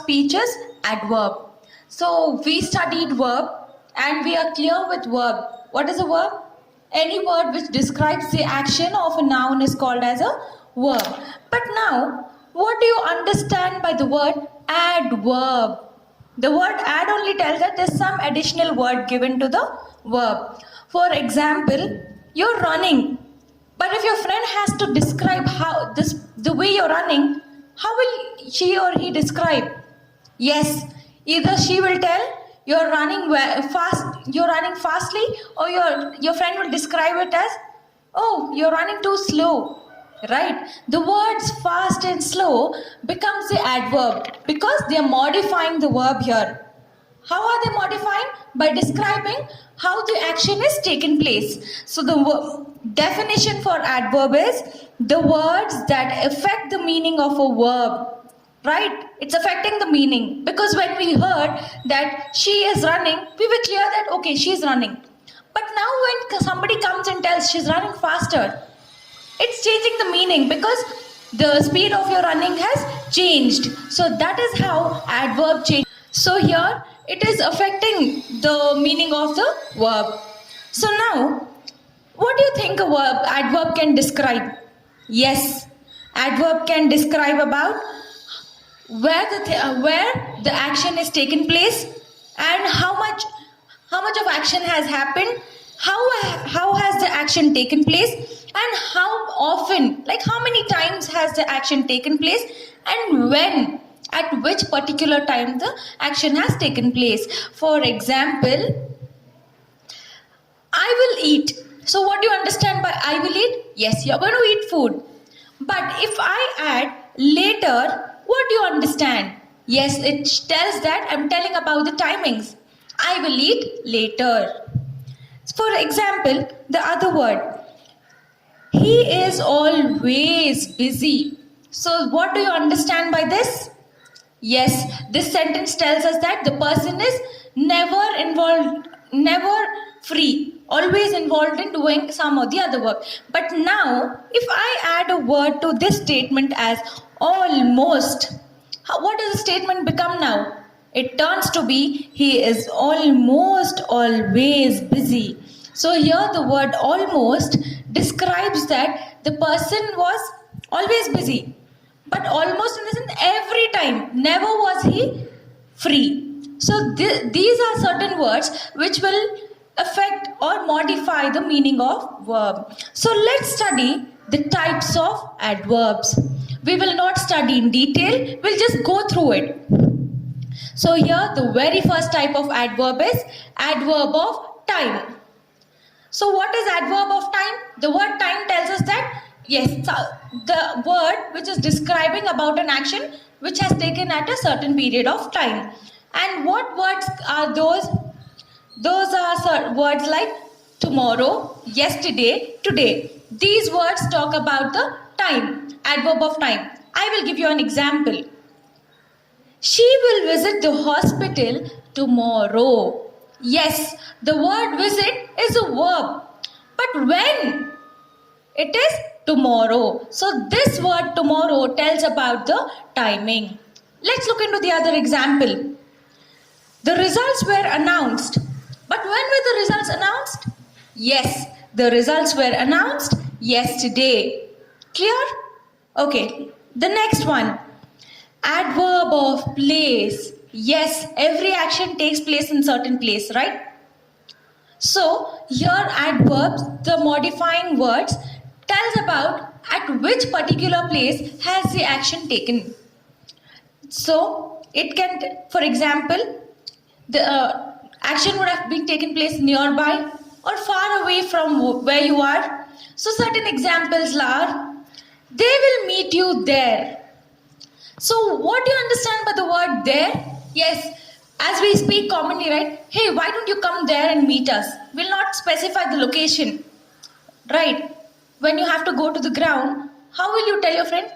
speech is adverb. So we studied verb and we are clear with verb. What is a verb? Any word which describes the action of a noun is called as a verb. But now, what do you understand by the word adverb? The word add only tells that there's some additional word given to the verb. For example, you're running. But if your friend has to describe the way you're running, how will she or he describe? Yes, either she will tell you're running fastly, or your friend will describe it as, oh, you're running too slow. Right? The words fast and slow becomes the adverb because they are modifying the verb here. How are they modifying? By describing how the action is taken place. So the definition for adverb is the words that affect the meaning of a verb. Right? It's affecting the meaning. Because when we heard that she is running, we were clear that okay, she is running. But now when somebody comes and tells she's running faster, it's changing the meaning because the speed of your running has changed. So that is how adverb changes. So here it is affecting the meaning of the verb. So now, what do you think a adverb can describe? Yes, adverb can describe about where the action is taken place and how much of action has happened, how has the action taken place, and how often, like how many times has the action taken place, and when, at which particular time the action has taken place. For example, I will eat. So what do you understand by I will eat? Yes, you're going to eat food. But if I add later, what do you understand? Yes, it tells that I'm telling about the timings. I will eat later. For example, the other word, he is always busy. So what do you understand by this? Yes, this sentence tells us that the person is never involved, never free, always involved in doing some or the other work. But now, if I add a word to this statement as almost, what does the statement become now? It turns to be, he is almost always busy. So here the word almost describes that the person was always busy. But almost in the sense every time, never was he free. So these are certain words which will affect or modify the meaning of verb. So let's study the types of adverbs. We will not study in detail, we'll just go through it. So here the very first type of adverb is adverb of time. So what is adverb of time? The word time tells us that yes, the word which is describing about an action which has taken at a certain period of time. And what words are those? Those are words like tomorrow, yesterday, today. These words talk about the time, adverb of time. I will give you an example. She will visit the hospital tomorrow. Yes, the word visit is a verb. But when? It is tomorrow. So this word tomorrow tells about the timing. Let's look into the other example. The results were announced. But when were the results announced? Yes, the results were announced yesterday. Clear? Okay, the next one. Adverb of place. Yes, every action takes place in certain place, right? So here adverbs, the modifying words, tells about at which particular place has the action taken. So it can, for example, the action would have been taken place nearby or far away from where you are. So certain examples are, they will meet you there. So what do you understand by the word there? Yes, as we speak commonly, right? Hey, why don't you come there and meet us? We'll not specify the location, right? When you have to go to the ground, how will you tell your friend,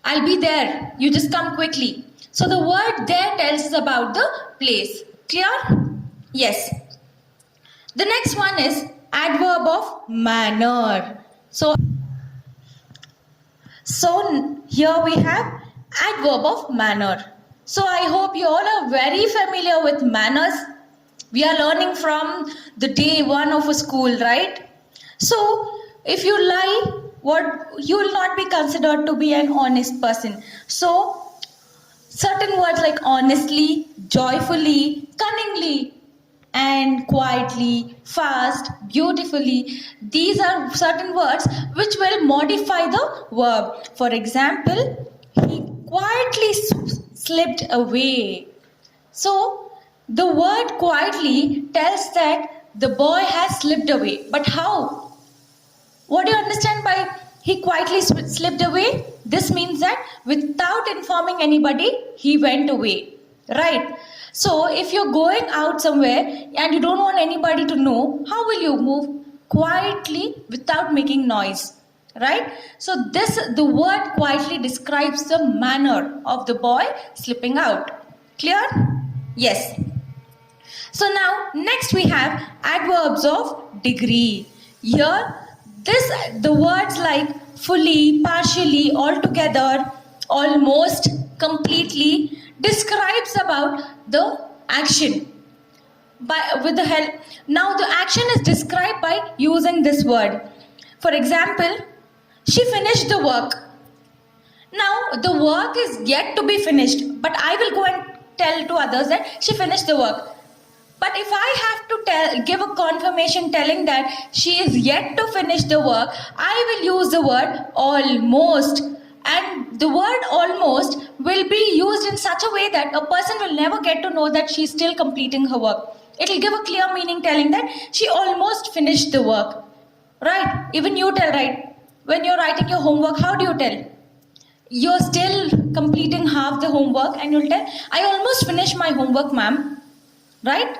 I'll be there, you just come quickly. So the word there tells us about the place. Clear? Yes. The next one is adverb of manner. So here we have adverb of manner. So I hope you all are very familiar with manners. We are learning from the day one of a school, right? So if you lie, you will not be considered to be an honest person. So certain words like honestly, joyfully, cunningly, and quietly, fast, beautifully, these are certain words which will modify the verb. For example, he quietly slipped away. So the word quietly tells that the boy has slipped away. But how? What do you understand by he quietly slipped away? This means that without informing anybody, he went away. Right? So if you're going out somewhere and you don't want anybody to know, how will you move? Quietly without making noise. Right? So the word quietly describes the manner of the boy slipping out. Clear? Yes. So now next we have adverbs of degree. Here the words like fully, partially, altogether, almost, completely describes about the action. With the help. Now the action is described by using this word. For example, she finished the work. Now the work is yet to be finished, but I will go and tell to others that she finished the work. But if I have to give a confirmation telling that she is yet to finish the work, I will use the word almost. And the word almost will be used in such a way that a person will never get to know that she is still completing her work. It will give a clear meaning telling that she almost finished the work. Right? Even you tell, right? When you're writing your homework, how do you tell? You're still completing half the homework and you'll tell, I almost finished my homework, ma'am. Right?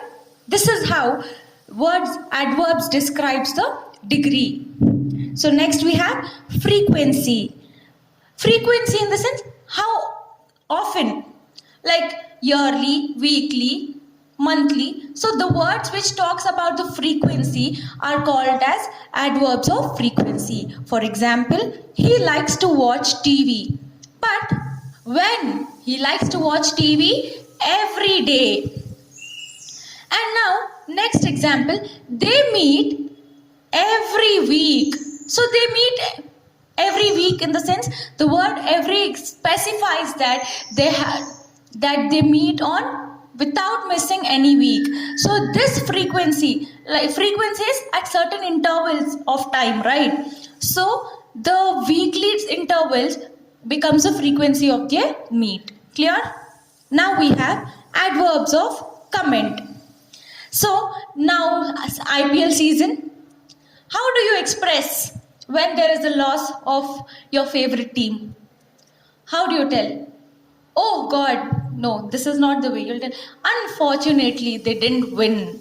This is how adverbs describes the degree. So next we have frequency. Frequency in the sense how often, like yearly, weekly, monthly. So the words which talks about the frequency are called as adverbs of frequency. For example, he likes to watch TV. But when? He likes to watch TV every day. And now, next example, they meet every week. So they meet every week in the sense the word every specifies that they meet on without missing any week. So this frequencies at certain intervals of time, right? So the weekly intervals becomes the frequency of their meet. Clear? Now we have adverbs of comment. So now IPL season, how do you express when there is a loss of your favorite team? How do you tell? Oh God, no, this is not the way. You'll tell, unfortunately, they didn't win.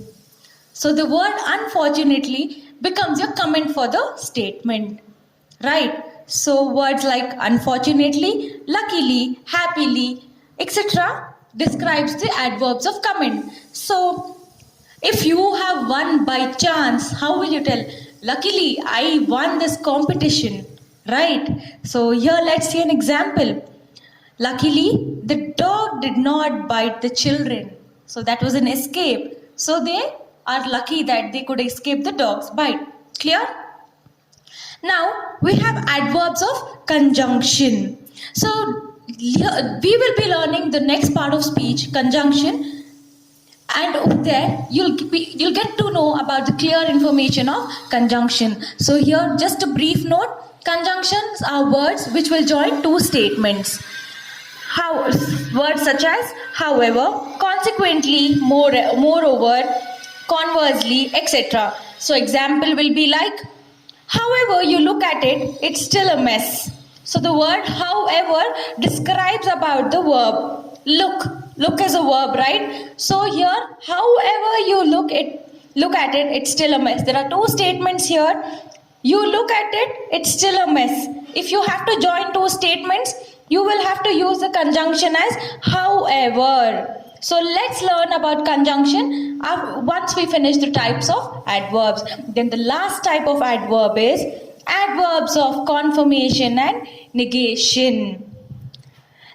So the word unfortunately becomes your comment for the statement. Right? So words like unfortunately, luckily, happily, etc. describes the adverbs of comment. So if you have won by chance, how will you tell? Luckily, I won this competition, right? So here let's see an example. Luckily, the dog did not bite the children. So that was an escape. So they are lucky that they could escape the dog's bite. Clear? Now, we have adverbs of conjunction. So we will be learning the next part of speech, conjunction. And over there, you'll get to know about the clear information of conjunction. So here, just a brief note. Conjunctions are words which will join two statements. Words such as however, consequently, moreover, conversely, etc. So example will be like, however you look at it, it's still a mess. So the word however describes about the verb. Look is a verb, right? So here, however you look at it, it's still a mess. There are two statements here. You look at it, it's still a mess. If you have to join two statements, you will have to use the conjunction as however. So let's learn about conjunction once we finish the types of adverbs. Then the last type of adverb is adverbs of confirmation and negation.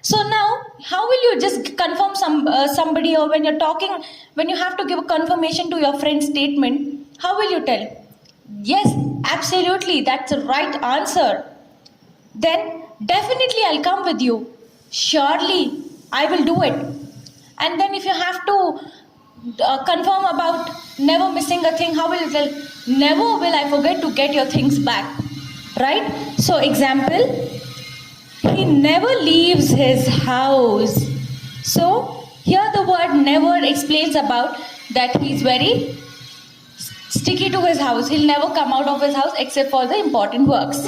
So now How will you just confirm somebody, or when you're talking, when you have to give a confirmation to your friend's statement, how will you tell? Yes, absolutely, that's the right answer. Then definitely I'll come with you. Surely I will do it. And then if you have to confirm about never missing a thing, how will you tell? Never will I forget to get your things back. Right? So example, he never leaves his house. So here the word never explains about that he's very sticky to his house. He'll never come out of his house except for the important works.